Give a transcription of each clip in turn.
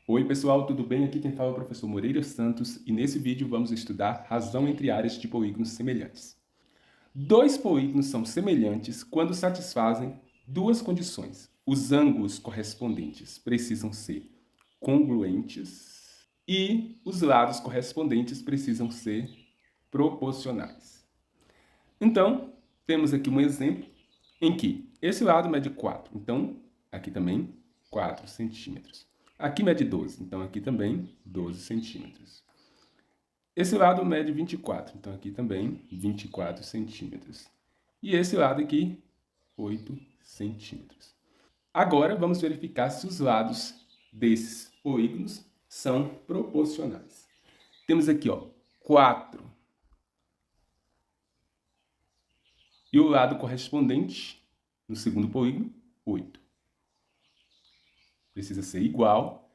Oi pessoal, tudo bem? Aqui quem fala é o professor Moreira Santos e nesse vídeo vamos estudar razão entre áreas de polígonos semelhantes. Dois polígonos são semelhantes quando satisfazem duas condições. Os ângulos correspondentes precisam ser congruentes e os lados correspondentes precisam ser proporcionais. Então, temos aqui um exemplo em que esse lado mede 4, então aqui também 4 centímetros. Aqui mede 12, então aqui também 12 centímetros. Esse lado mede 24, então aqui também 24 centímetros. E esse lado aqui, 8 centímetros. Agora vamos verificar se os lados desses polígonos são proporcionais. Temos aqui, 4. E o lado correspondente, no segundo polígono, 8. Precisa ser igual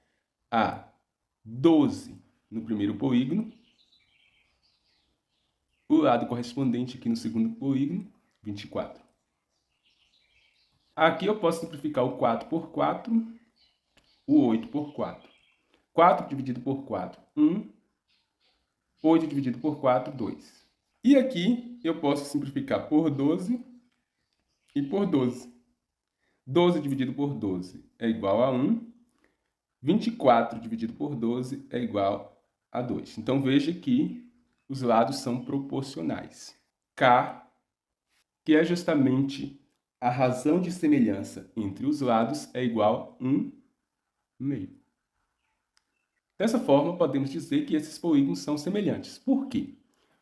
a 12 no primeiro polígono, o lado correspondente aqui no segundo polígono, 24. Aqui eu posso simplificar o 4 por 4, o 8 por 4. 4 dividido por 4, 1. 8 dividido por 4, 2. E aqui eu posso simplificar por 12 e por 12. 12 dividido por 12 é igual a 1. 24 dividido por 12 é igual a 2. Então, veja que os lados são proporcionais. K, que é justamente a razão de semelhança entre os lados, é igual a 1 meio. Dessa forma, podemos dizer que esses polígonos são semelhantes. Por quê?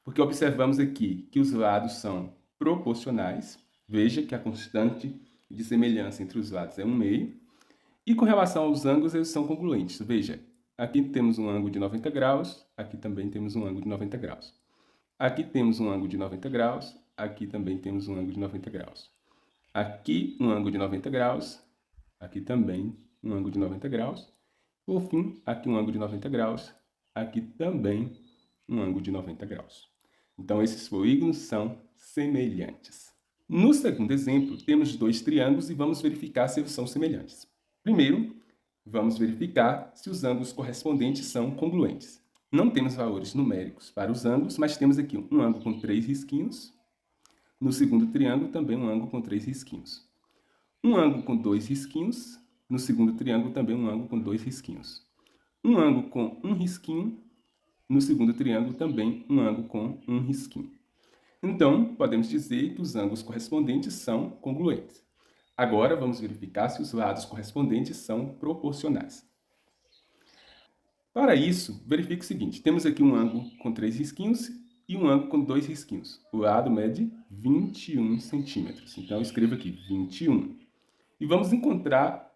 Porque observamos aqui que os lados são proporcionais. Veja que a constante de semelhança entre os lados é 1 meio. E com relação aos ângulos, eles são congruentes. Veja, aqui temos um ângulo de 90 graus, aqui também temos um ângulo de 90 graus. Aqui temos um ângulo de 90 graus, aqui também temos um ângulo de 90 graus. Aqui um ângulo de 90 graus, aqui também um ângulo de 90 graus. Por fim, aqui um ângulo de 90 graus, aqui também um ângulo de 90 graus. Então, esses polígonos são semelhantes. No segundo exemplo, temos dois triângulos e vamos verificar se eles são semelhantes. Primeiro, vamos verificar se os ângulos correspondentes são congruentes. Não temos valores numéricos para os ângulos, mas temos aqui um ângulo com 3 risquinhos. No segundo triângulo, também um ângulo com 3 risquinhos. Um ângulo com 2 risquinhos. No segundo triângulo, também um ângulo com 2 risquinhos. Um ângulo com 1 risquinho. No segundo triângulo, também um ângulo com 1 risquinho. Então, podemos dizer que os ângulos correspondentes são congruentes. Agora, vamos verificar se os lados correspondentes são proporcionais. Para isso, verifique o seguinte. Temos aqui um ângulo com 3 risquinhos e um ângulo com 2 risquinhos. O lado mede 21 centímetros. Então, eu escrevo aqui 21. E vamos encontrar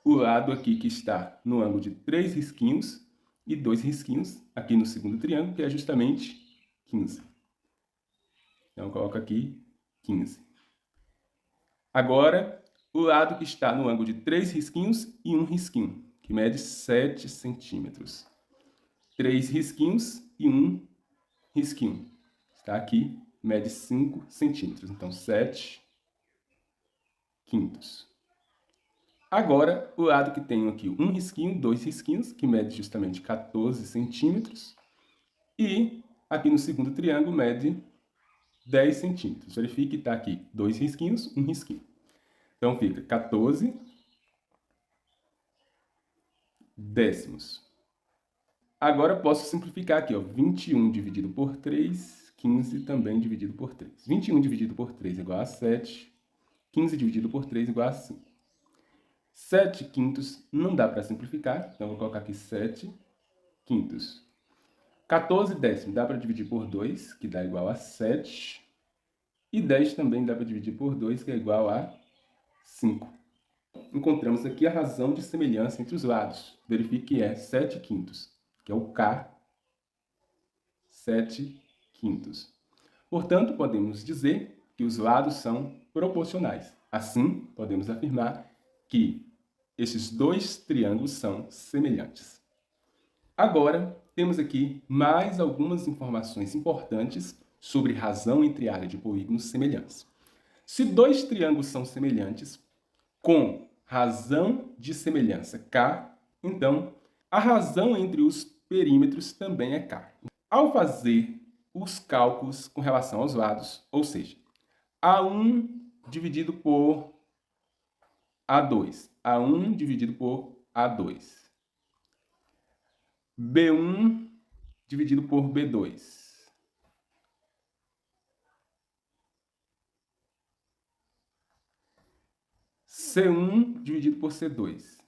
o lado aqui que está no ângulo de 3 risquinhos e 2 risquinhos, aqui no segundo triângulo, que é justamente 15. Então, eu coloco aqui 15. Agora, o lado que está no ângulo de 3 risquinhos e 1 risquinho, que mede 7 centímetros. 3 risquinhos e 1 risquinho. Está aqui, mede 5 centímetros. Então, 7 quintos. Agora, o lado que tem aqui 1 risquinho, 2 risquinhos, que mede justamente 14 centímetros. E aqui no segundo triângulo mede 10 centímetros. Verifique que está aqui 2 risquinhos, 1 risquinho. Então, fica 14 décimos. Agora, posso simplificar aqui, 21 dividido por 3, 15 também dividido por 3. 21 dividido por 3 é igual a 7, 15 dividido por 3 é igual a 5. 7 quintos não dá para simplificar, então vou colocar aqui 7 quintos. 14 décimos dá para dividir por 2, que dá igual a 7. E 10 também dá para dividir por 2, que é igual a 5. Encontramos aqui a razão de semelhança entre os lados. Verifique que é 7 quintos, que é o K, 7 quintos. Portanto, podemos dizer que os lados são proporcionais. Assim, podemos afirmar que esses dois triângulos são semelhantes. Agora, temos aqui mais algumas informações importantes sobre razão entre área de polígonos semelhantes. Se dois triângulos são semelhantes, com razão de semelhança K, Então, a razão entre os perímetros também é K. Ao fazer os cálculos com relação aos lados, ou seja, A1 dividido por A2, A1 dividido por A2, B1 dividido por B2, C1 dividido por C2.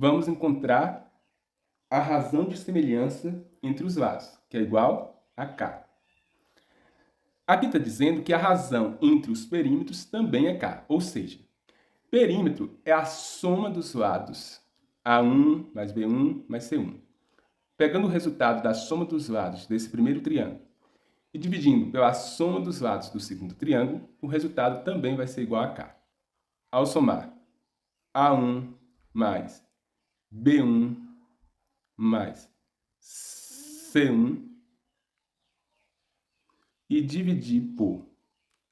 Vamos encontrar a razão de semelhança entre os lados, que é igual a K. Aqui está dizendo que a razão entre os perímetros também é K, ou seja, perímetro é a soma dos lados A1 mais B1 mais C1. Pegando o resultado da soma dos lados desse primeiro triângulo e dividindo pela soma dos lados do segundo triângulo, o resultado também vai ser igual a K. Ao somar A1 mais B1 mais C1 e dividir por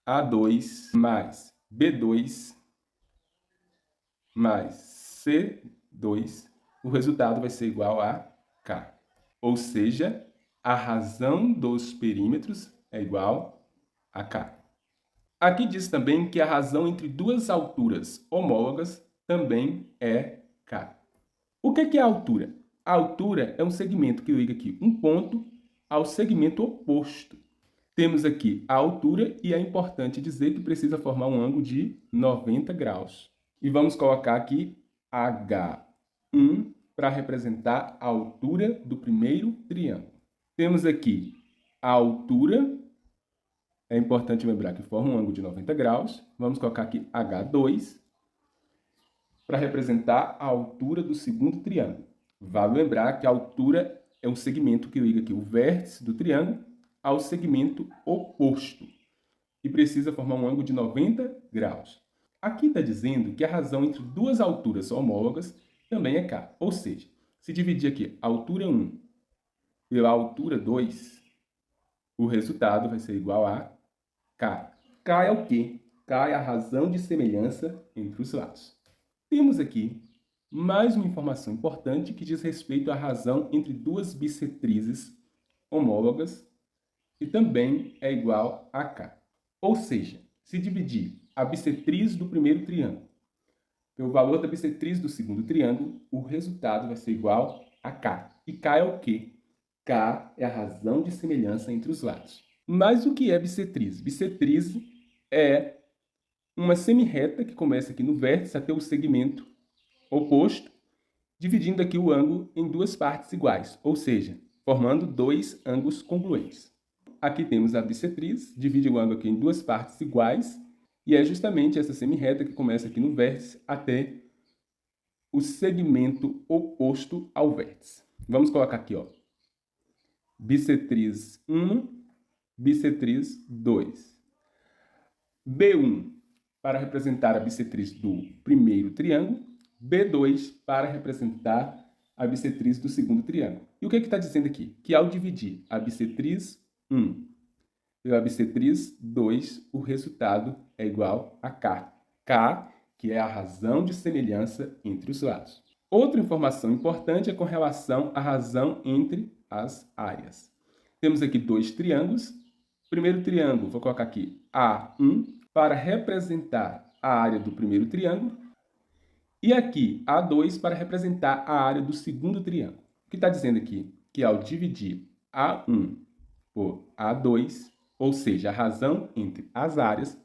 A2 mais B2 mais C2, o resultado vai ser igual a K. Ou seja, a razão dos perímetros é igual a K. Aqui diz também que a razão entre duas alturas homólogas também é K. O que é a altura? A altura é um segmento que liga aqui um ponto ao segmento oposto. Temos aqui a altura e é importante dizer que precisa formar um ângulo de 90 graus. E vamos colocar aqui H1 para representar a altura do primeiro triângulo. Temos aqui a altura, é importante lembrar que forma um ângulo de 90 graus. Vamos colocar aqui H2 para representar a altura do segundo triângulo. Vale lembrar que a altura é um segmento que liga aqui o vértice do triângulo ao segmento oposto e precisa formar um ângulo de 90 graus. Aqui está dizendo que a razão entre duas alturas homólogas também é K. Ou seja, se dividir aqui a altura 1 pela altura 2, o resultado vai ser igual a K. K é o quê? K é a razão de semelhança entre os lados. Temos aqui mais uma informação importante que diz respeito à razão entre duas bissetrizes homólogas e também é igual a K. Ou seja, se dividir a bissetriz do primeiro triângulo pelo valor da bissetriz do segundo triângulo, o resultado vai ser igual a K. E K é o quê? K é a razão de semelhança entre os lados. Mas o que é bissetriz? Bissetriz é uma semirreta que começa aqui no vértice até o segmento oposto, dividindo aqui o ângulo em duas partes iguais, ou seja, formando dois ângulos congruentes. Aqui temos a bissetriz, divide o ângulo aqui em duas partes iguais, e é justamente essa semirreta que começa aqui no vértice até o segmento oposto ao vértice. Vamos colocar aqui, ó, bissetriz 1, bissetriz 2. B1 para representar a bissetriz do primeiro triângulo, B2 para representar a bissetriz do segundo triângulo. E o que está dizendo aqui? Que ao dividir a bissetriz 1 pela bissetriz 2, o resultado é igual a K. K, que é a razão de semelhança entre os lados. Outra informação importante é com relação à razão entre as áreas. Temos aqui dois triângulos. Primeiro triângulo, vou colocar aqui A1 para representar a área do primeiro triângulo. E aqui A2 para representar a área do segundo triângulo. O que está dizendo aqui? Que ao dividir A1 por A2, ou seja, a razão entre as áreas,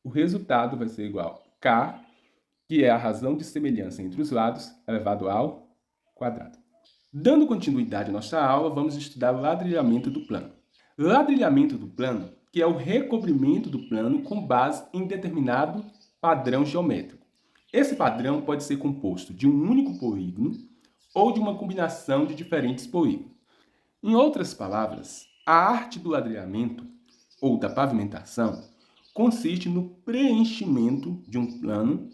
o resultado vai ser igual a K, que é a razão de semelhança entre os lados, elevado ao quadrado. Dando continuidade à nossa aula, vamos estudar ladrilhamento do plano. Ladrilhamento do plano, que é o recobrimento do plano com base em determinado padrão geométrico. Esse padrão pode ser composto de um único polígono ou de uma combinação de diferentes polígonos. Em outras palavras, a arte do ladrilhamento ou da pavimentação consiste no preenchimento de um plano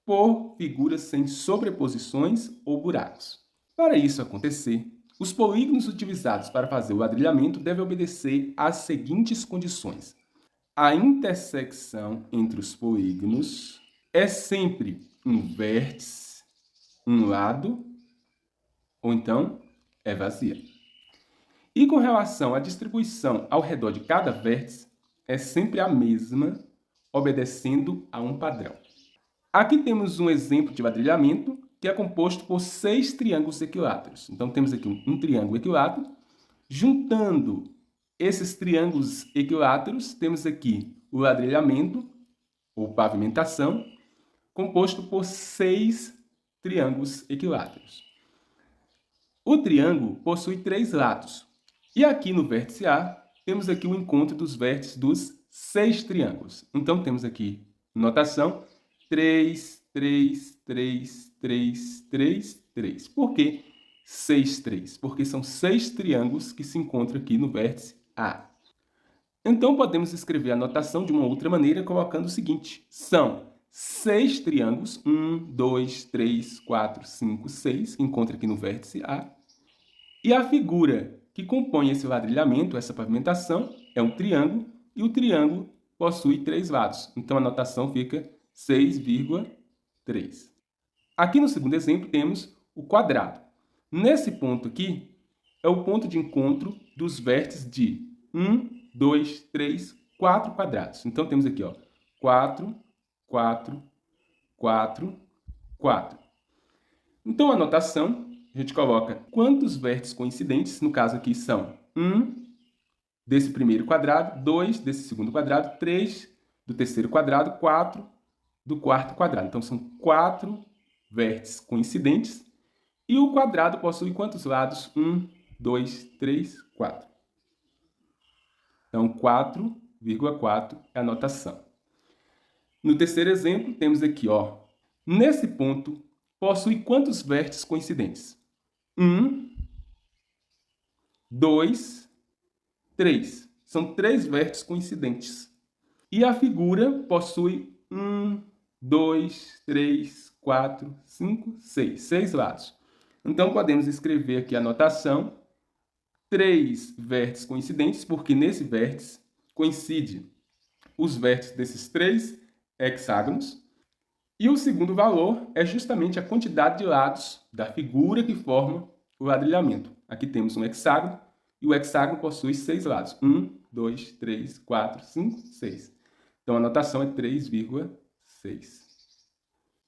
por figuras sem sobreposições ou buracos. Para isso acontecer, os polígonos utilizados para fazer o ladrilhamento devem obedecer às seguintes condições. a intersecção entre os polígonos é sempre um vértice, um lado, ou então é vazia. E com relação à distribuição ao redor de cada vértice, é sempre a mesma, obedecendo a um padrão. Aqui temos um exemplo de ladrilhamento que é composto por 6 triângulos equiláteros. Então, temos aqui um triângulo equilátero. Juntando esses triângulos equiláteros, temos aqui o ladrilhamento, ou pavimentação, composto por 6 triângulos equiláteros. O triângulo possui 3 lados. E aqui no vértice A, temos aqui o encontro dos vértices dos 6 triângulos. Então, temos aqui notação 3, 3, 3, 3, 3, 3. Por que 6, 3? Porque são 6 triângulos que se encontram aqui no vértice A. Então, podemos escrever a notação de uma outra maneira, colocando o seguinte. São 6 triângulos, 1, 2, 3, 4, 5, 6, que encontra aqui no vértice A. E a figura que compõe esse ladrilhamento, essa pavimentação, é um triângulo, e o triângulo possui 3 lados. Então, a notação fica 6,3. Aqui no segundo exemplo, temos o quadrado. Nesse ponto aqui, é o ponto de encontro dos vértices de 1, 2, 3, 4 quadrados. Então, temos aqui, ó, 4, 4, 4, 4. Então, a notação, a gente coloca quantos vértices coincidentes, no caso aqui são 1 desse primeiro quadrado, 2 desse segundo quadrado, 3 do terceiro quadrado, 4 do quarto quadrado. Então, são 4 vértices coincidentes. E o quadrado possui quantos lados? 1, 2, 3, 4. Então, 4,4 é a notação. No terceiro exemplo, temos aqui, ó, nesse ponto, possui quantos vértices coincidentes? 1, 2, 3. São 3 vértices coincidentes. E a figura possui 1, 2, 3, 4, 5, 6. 6 lados. Então, podemos escrever aqui a notação 3 vértices coincidentes, porque nesse vértice coincide os vértices desses 3 hexágonos. E o segundo valor é justamente a quantidade de lados da figura que forma o ladrilhamento. Aqui temos um hexágono, e o hexágono possui 6 lados. 1, 2, 3, 4, 5, 6. Então, a notação é 3,6.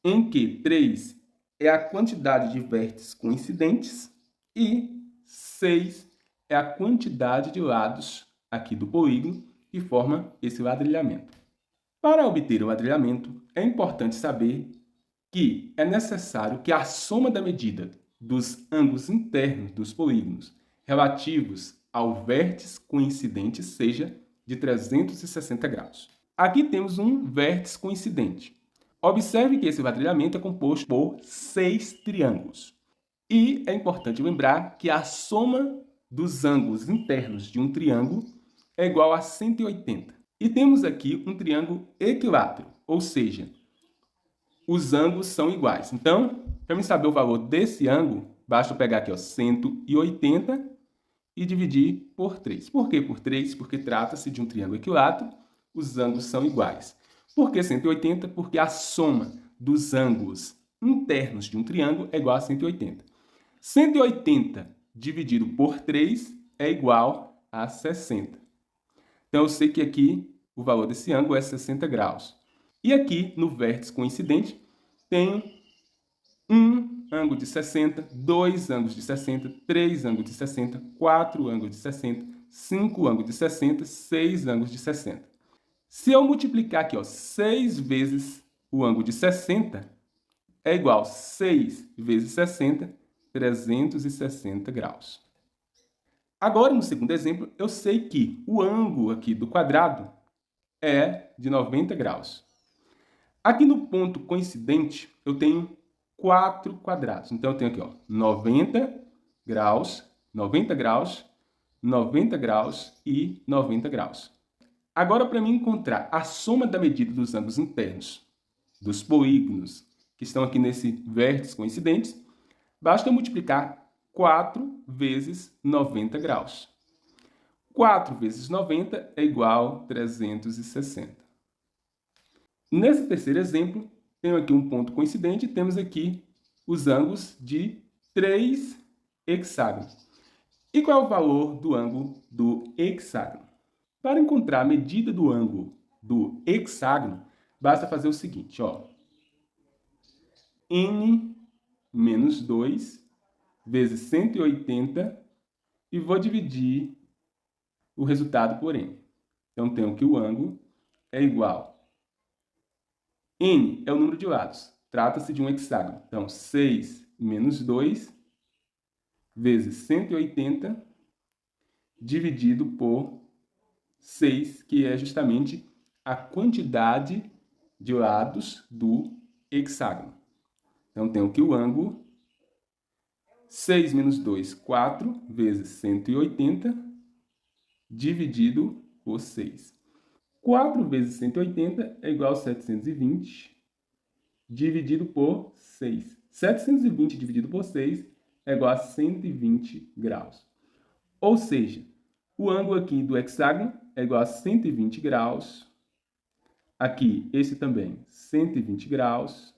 Em que 3 é a quantidade de vértices coincidentes e 6 é a quantidade de lados aqui do polígono que forma esse ladrilhamento. Para obter o ladrilhamento, é importante saber que é necessário que a soma da medida dos ângulos internos dos polígonos relativos ao vértice coincidente seja de 360 graus. Aqui temos um vértice coincidente. Observe que esse ladrilhamento é composto por 6 triângulos. E é importante lembrar que a soma dos ângulos internos de um triângulo é igual a 180. E temos aqui um triângulo equilátero, ou seja, os ângulos são iguais. Então, para mim saber o valor desse ângulo, basta eu pegar aqui, ó, 180 e dividir por 3. Por que por 3? Porque trata-se de um triângulo equilátero, os ângulos são iguais. Por que 180? Porque a soma dos ângulos internos de um triângulo é igual a 180. 180 dividido por 3 é igual a 60. Então, eu sei que aqui o valor desse ângulo é 60 graus. E aqui, no vértice coincidente, tenho um ângulo de 60, 2 ângulos de 60, 3 ângulos de 60, 4 ângulos de 60, 5 ângulos de 60, 6 ângulos de 60. Se eu multiplicar aqui, ó, 6 vezes o ângulo de 60, é igual a 6 vezes 60, 360 graus. Agora, no segundo exemplo, eu sei que o ângulo aqui do quadrado é de 90 graus. Aqui no ponto coincidente, eu tenho 4 quadrados. Então, eu tenho aqui, ó, 90 graus, 90 graus, 90 graus e 90 graus. Agora, para mim encontrar a soma da medida dos ângulos internos dos polígonos que estão aqui nesse vértice coincidente, basta eu multiplicar 4 vezes 90 graus. 4 vezes 90 é igual a 360. Nesse terceiro exemplo, tenho aqui um ponto coincidente, temos aqui os ângulos de 3 hexágonos. E qual é o valor do ângulo do hexágono? Para encontrar a medida do ângulo do hexágono, basta fazer o seguinte, ó. N menos 2 vezes 180 e vou dividir o resultado por N. Então, tenho que o ângulo é igual. N é o número de lados. Trata-se de um hexágono. Então, 6 menos 2 vezes 180 dividido por 6, que é justamente a quantidade de lados do hexágono. Então, tenho que o ângulo 6 menos 2, 4 vezes 180 dividido por 6. 4 vezes 180 é igual a 720 dividido por 6. 720 dividido por 6 é igual a 120 graus. Ou seja, o ângulo aqui do hexágono é igual a 120 graus. Aqui, esse também, 120 graus.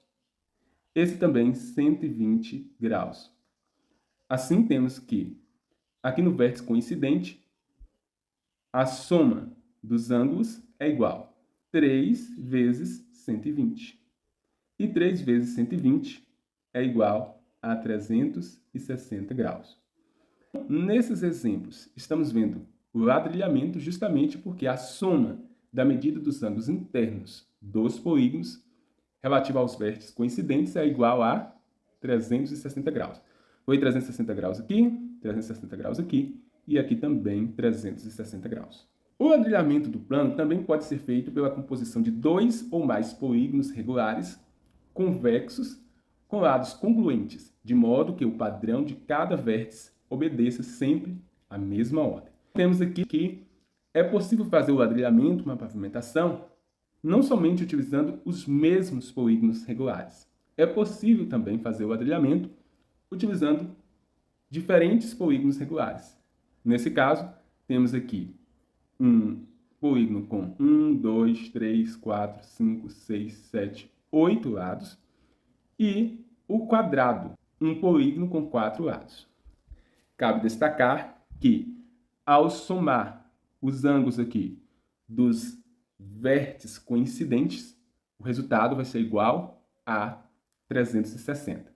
Esse também, 120 graus. Assim, temos que, aqui no vértice coincidente, a soma dos ângulos é igual a 3 vezes 120. E 3 vezes 120 é igual a 360 graus. Nesses exemplos, estamos vendo o ladrilhamento justamente porque a soma da medida dos ângulos internos dos polígonos relativa aos vértices coincidentes é igual a 360 graus. Foi 360 graus aqui, 360 graus aqui e aqui também 360 graus. O ladrilhamento do plano também pode ser feito pela composição de 2 ou mais polígonos regulares convexos com lados congruentes, de modo que o padrão de cada vértice obedeça sempre à mesma ordem. Temos aqui que é possível fazer o ladrilhamento, uma pavimentação, não somente utilizando os mesmos polígonos regulares. É possível também fazer o ladrilhamento utilizando diferentes polígonos regulares. Nesse caso, temos aqui um polígono com 1, 2, 3, 4, 5, 6, 7, 8 lados e o quadrado, um polígono com 4 lados. Cabe destacar que, ao somar os ângulos aqui dos vértices coincidentes, o resultado vai ser igual a 360.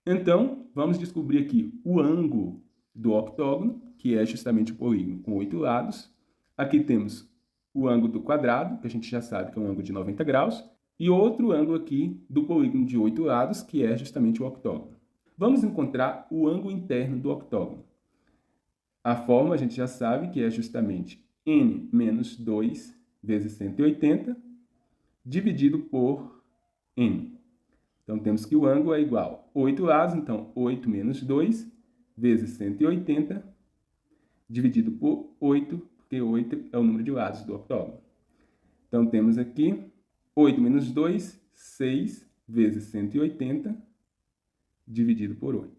Então, vamos descobrir aqui o ângulo do octógono, que é justamente o polígono com 8 lados. Aqui temos o ângulo do quadrado, que a gente já sabe que é um ângulo de 90 graus, e outro ângulo aqui do polígono de 8 lados, que é justamente o octógono. Vamos encontrar o ângulo interno do octógono. A forma a gente já sabe que é justamente n menos 2 vezes 180 dividido por n. Então, temos que o ângulo é igual a 8 lados, então 8 menos 2 vezes 180 dividido por 8, porque 8 é o número de lados do octógono. Então, temos aqui 8 menos 2, 6 vezes 180 dividido por 8.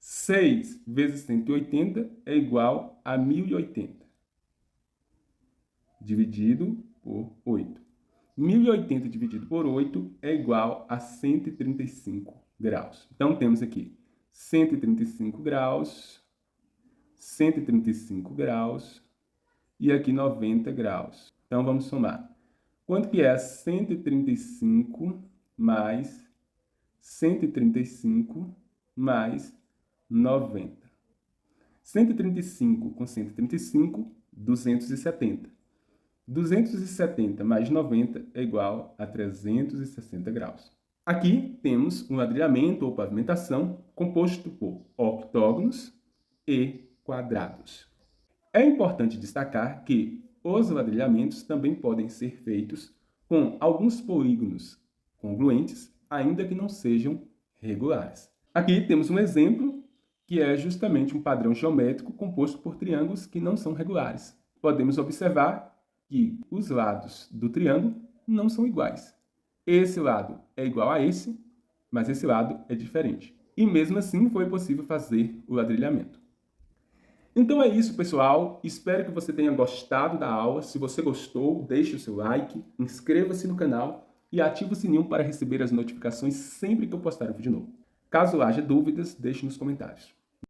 6 vezes 180 é igual a 1080 dividido por 8. 1080 dividido por 8 é igual a 135 graus. Então, temos aqui 135 graus, 135 graus e aqui 90 graus. Então, vamos somar. Quanto que é 135 mais 135 mais 90? 135 com 135, 270. 270 mais 90 é igual a 360 graus. Aqui temos um ladrilhamento ou pavimentação composto por octógonos e quadrados. É importante destacar que os ladrilhamentos também podem ser feitos com alguns polígonos congruentes, ainda que não sejam regulares. Aqui temos um exemplo que é justamente um padrão geométrico composto por triângulos que não são regulares. Podemos observar que os lados do triângulo não são iguais. Esse lado é igual a esse, mas esse lado é diferente. E mesmo assim foi possível fazer o ladrilhamento. Então é isso, pessoal. Espero que você tenha gostado da aula. Se você gostou, deixe o seu like, inscreva-se no canal e ative o sininho para receber as notificações sempre que eu postar um vídeo novo. Caso haja dúvidas, deixe nos comentários.